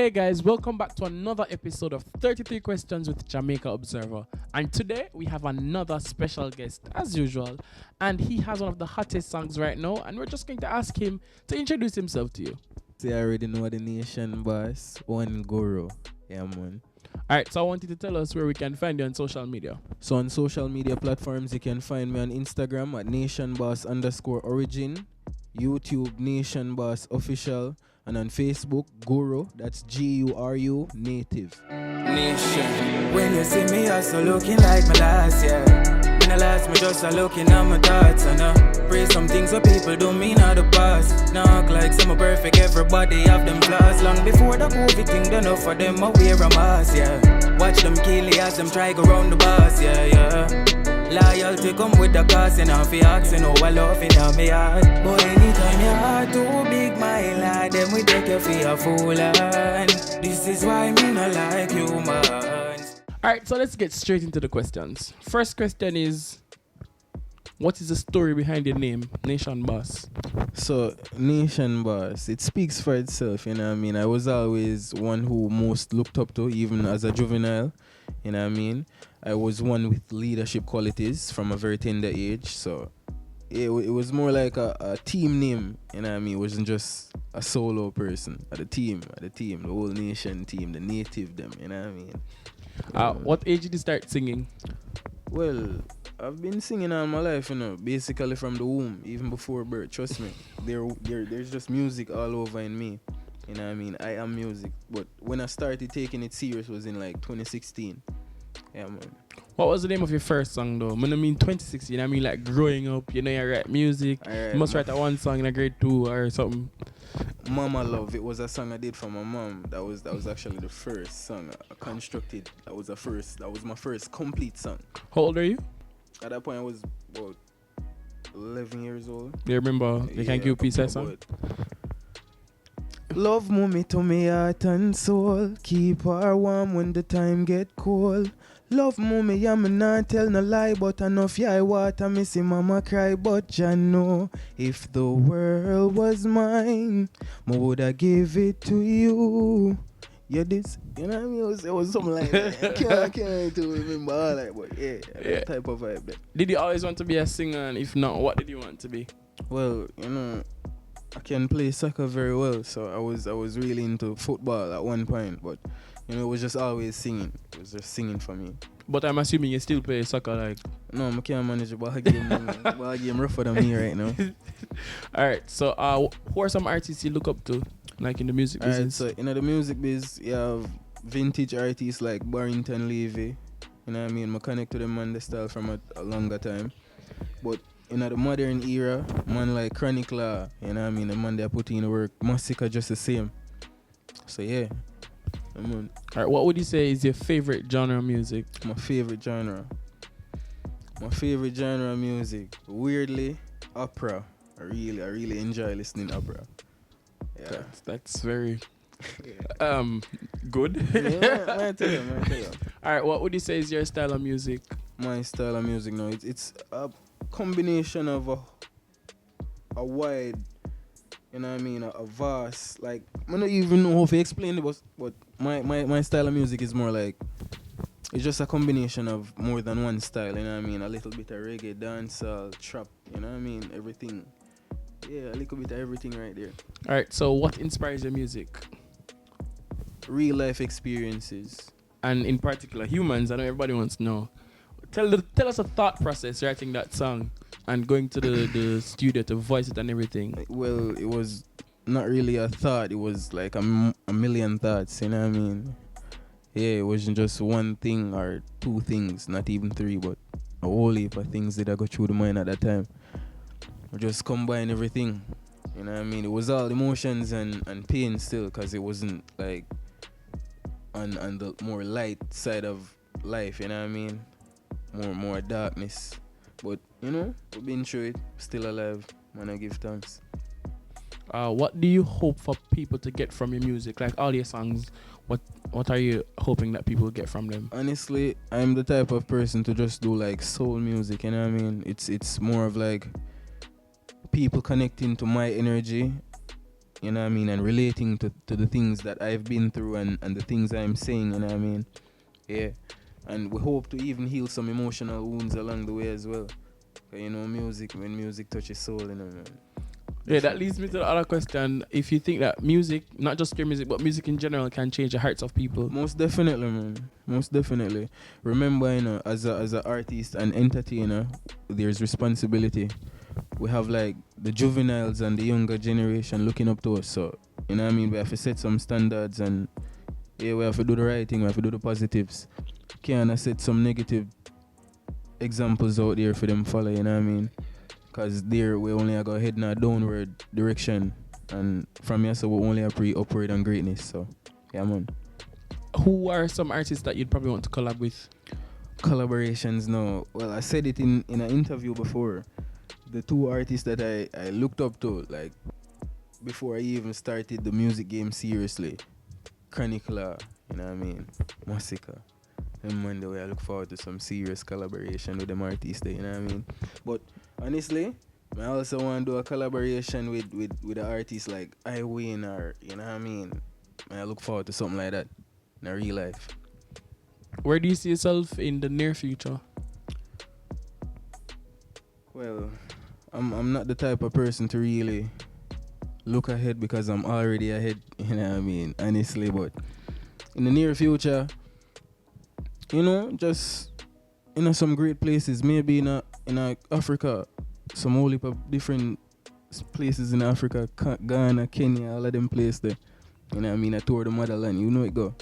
Hey guys, welcome back to another episode of 33 Questions with Jamaica Observer. And today we have another special guest as usual, and he has one of the hottest songs right now, and we're just going to ask him to introduce himself to you. See, I already know the nation boss, one guru. Yeah, man. Alright, so I want you to tell us where we can find you on social media. So on social media platforms, you can find me on Instagram at nationboss_origin, YouTube nationbossofficial, and on Facebook, Guru, that's Guru native. Nation. When you see me, I so looking like my last year. When I last, me just a looking at my thoughts. And pray some things what people do mean out the past. Knock like some are perfect, everybody have them flaws. Long before the COVID thing done up for them, I wear a mask, yeah. Watch them kill it as them try go round the bus, yeah. Loyalty come with the cost, and if you ask, you know I love it on me heart. But anytime your heart too big, my lad, then we take you for a fool, and this is why me not like humans. Alright, so let's get straight into the questions. First question is, what is the story behind your name, Nation Boss? So, Nation Boss, it speaks for itself, you know what I mean? I was always one who most looked up to, even as a juvenile, you know what I mean? I was one with leadership qualities from a very tender age, so it was more like a team name, you know what I mean? It wasn't just a solo person, the team, the whole nation team, the native them, you know what I mean? What age did you start singing? Well, I've been singing all my life, you know, basically from the womb, even before birth. Trust me, there's just music all over in me. You know what I mean? I am music. But when I started taking it serious was in like 2016. Yeah, man. What was the name of your first song though? I mean 2016, I mean like growing up, you know, you write music. You must write one song in a grade 2 or something. Mama Love, it was a song I did for my mom. That was actually the first song I constructed. That was my first complete song. How old are you? At that point I was about 11 years old. Do you remember the Thank You Peace song? Love mommy to me heart and soul. Keep her warm when the time get cold. Love mommy, yeah, me not tell no lie, but enough yeah water me see mama cry, but ya know if the world was mine, me woulda give it to you. Yeah, this, you know what I mean? It was something like that. I can't remember all that, but yeah, that type of vibe there. Did you always want to be a singer, and if not, what did you want to be? Well, you know, I can play soccer very well, so I was really into football at one point, but you know, it was just always singing. It was just singing for me. But I'm assuming you still play soccer, like? No, I can't manage a ball game. Ball game rougher than me right now. Alright, so who are some artists you look up to, like in the music business? Alright, so in the music biz, you have vintage artists like Barrington Levy. You know what I mean? I connect to them on the style from a longer time. But in the modern era, man like Chronic Law, you know what I mean? The man they put in the work, Massacre just the same. So yeah. Alright, what would you say is your favorite genre of music? My favorite genre of music, weirdly, opera. I really enjoy listening opera. Yeah, that's very good. Yeah, I tell you. Alright, what would you say is your style of music? My style of music, no, it's a combination of a wide, you know what I mean, a vast, like, I don't even know how to explain it, but my style of music is more like, it's just a combination of more than one style, you know what I mean, a little bit of reggae, dancehall, trap, you know what I mean, everything. Yeah, a little bit of everything right there. Alright, so what inspires your music? Real life experiences. And in particular, humans, I know everybody wants to know. Tell us a thought process writing that song and going to the studio to voice it and everything. Well, it was not really a thought. It was like a million thoughts, you know what I mean? Yeah, it wasn't just one thing or two things, not even three, but a whole heap of things that I go through the mind at that time. I just combine everything, you know what I mean? It was all emotions and pain still, because it wasn't like on the more light side of life, you know what I mean? More darkness. But, you know, we've been through it, still alive, man, I give thanks. What do you hope for people to get from your music? Like all your songs, what are you hoping that people get from them? Honestly, I'm the type of person to just do like soul music, you know what I mean? It's more of like people connecting to my energy you know what I mean, and relating to the things that I've been through and the things I'm saying, you know what I mean. Yeah. And we hope to even heal some emotional wounds along the way as well. 'Cause, you know, music, when music touches soul, you know, man. Yeah, that leads me to the other question. If you think that music, not just your music, but music in general, can change the hearts of people. Most definitely, man. Most definitely. Remember, you know, as a artist and entertainer, there's responsibility. We have like the juveniles and the younger generation looking up to us. So, you know what I mean? We have to set some standards and yeah, we have to do the right thing. We have to do the positives. Can't set some negative examples out there for them follow, you know what I mean? Because there we only go head in a downward direction. And from here, so we only have upward and greatness. So, yeah, man. Who are some artists that you'd probably want to collab with? Collaborations, no. Well, I said it in an interview before. The two artists that I looked up to, like, before I even started the music game seriously. Chronicler, you know what I mean? Massacre. And one day I look forward to some serious collaboration with them artists there, you know what I mean? But honestly, I also want to do a collaboration with the artists like Iwin or, you know what I mean? I look forward to something like that in real life. Where do you see yourself in the near future? Well, I'm not the type of person to really look ahead because I'm already ahead, you know what I mean? Honestly, but in the near future, you know, just some great places, maybe in Africa, some whole heap of different places in Africa, Ghana, Kenya, all of them places there. You know what I mean? I tour the motherland, you know it go.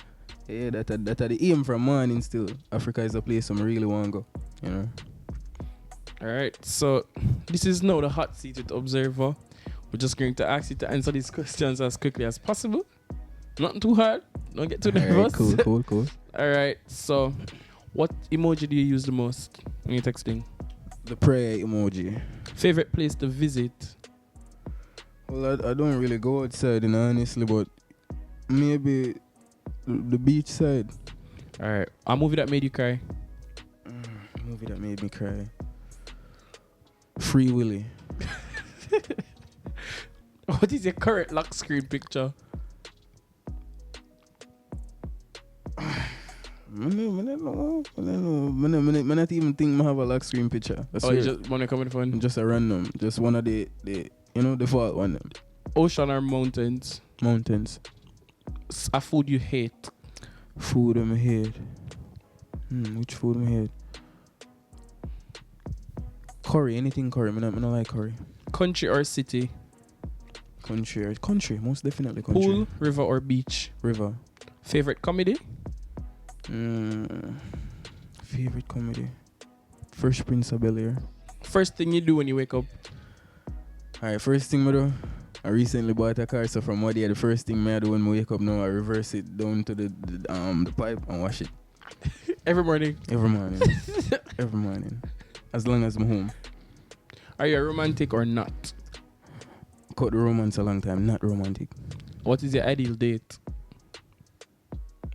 Yeah, that are the aim from morning still. Africa is a place I really want to go, you know. Alright, so this is now the hot seat with Observer. We're just going to ask you to answer these questions as quickly as possible. Not too hard. Don't get too nervous. Cool. Alright, so what emoji do you use the most when you're texting? The prayer emoji. Favorite place to visit? Well, I don't really go outside, you know, honestly, but maybe the beach side. Alright, a movie that made you cry? Movie that made me cry. Free Willy. What is your current lock screen picture? I not even think I have a lock screen picture. You just want to come in fun? Just a random. Just one of the default one. Ocean or mountains? Mountains. A food you hate? Food in my head. Which food in my head? Curry. Anything curry. I don't like curry. Country or city? Country. Most definitely country. Pool, river or beach? River. Favorite comedy? Favorite comedy? Fresh Prince of Bel-Air. First thing you do when you wake up? Alright, first thing I do, I recently bought a car, so from what day, the first thing I do when I wake up now, I reverse it down to the pipe and wash it. Every morning? Every morning. Every morning. As long as I'm home. Are you a romantic or not? Cut the romance a long time, not romantic. What is your ideal date?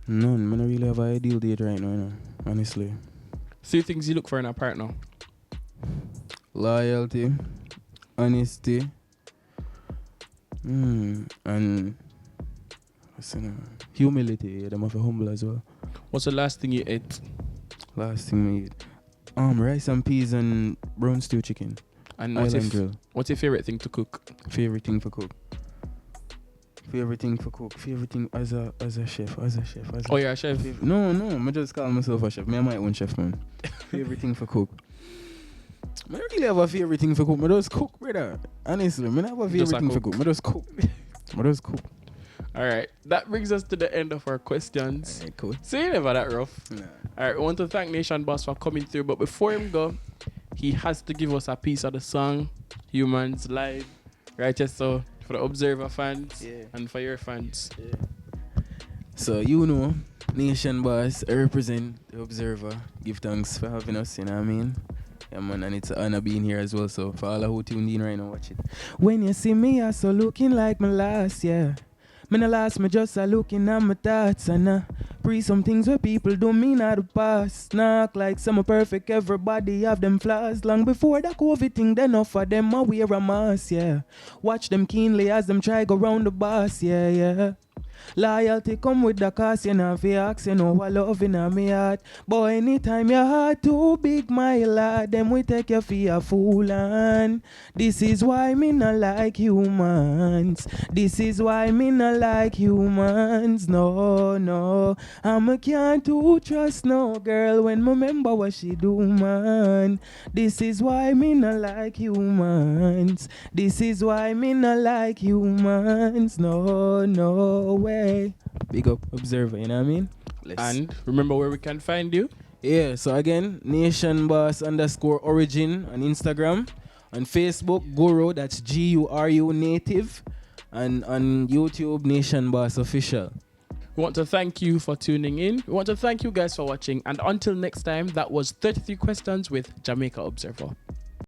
None. I don't really have an ideal date right now, you know, honestly. 3 things you look for in a partner? Loyalty, honesty, and humility. Yeah, them have to humble as well. What's the last thing you ate? Last thing we eat. Rice and peas and brown stew chicken. And Island grill. What's your favorite thing to cook? Favorite thing for cook. Favorite thing as a chef. Oh, you're a chef? No, I just call myself a chef. Me and my own chef, man. Favorite thing for cook. I don't really have a favorite thing for cook. I just cook, brother. Honestly, I don't have a favorite thing for cook. I just cook. Alright, that brings us to the end of our questions. Alright, cool. So you never that rough. Nah. Alright, we want to thank Nation Boss for coming through, but before him go, he has to give us a piece of the song, Humans Live. Right, just so for the Observer fans and for your fans. Yeah. So you know, Nation Boss, I represent the Observer. Give thanks for having us, you know what I mean? Yeah, man, and it's an honor being here as well. So for all who tuned in right now, watch it. When you see me, I so looking like my last, yeah. Me no last, me just a looking at my thoughts and Pre some things where people do me not the past. Knock like some are perfect, everybody have them flaws. Long before the COVID thing, then off of them I wear a mask, yeah. Watch them keenly as them try go round the boss, yeah, yeah. Loyalty come with the cost, you know, fi ask, you know, what love in a me heart. Boy, anytime your heart too big, my lad, them we take you for a fool, and this is why me not like humans. This is why me not like humans, no, no. I can't too trust no girl when me remember what she do, man. This is why me not like humans. This is why me not like humans, no, no way. Big up Observer, you know what I mean? And remember where we can find you? Yeah, so again, nationboss_origin on Instagram. On Facebook, Guru, that's GURU native. And on YouTube, Nation Boss Official. We want to thank you for tuning in. We want to thank you guys for watching. And until next time, that was 33 Questions with Jamaica Observer.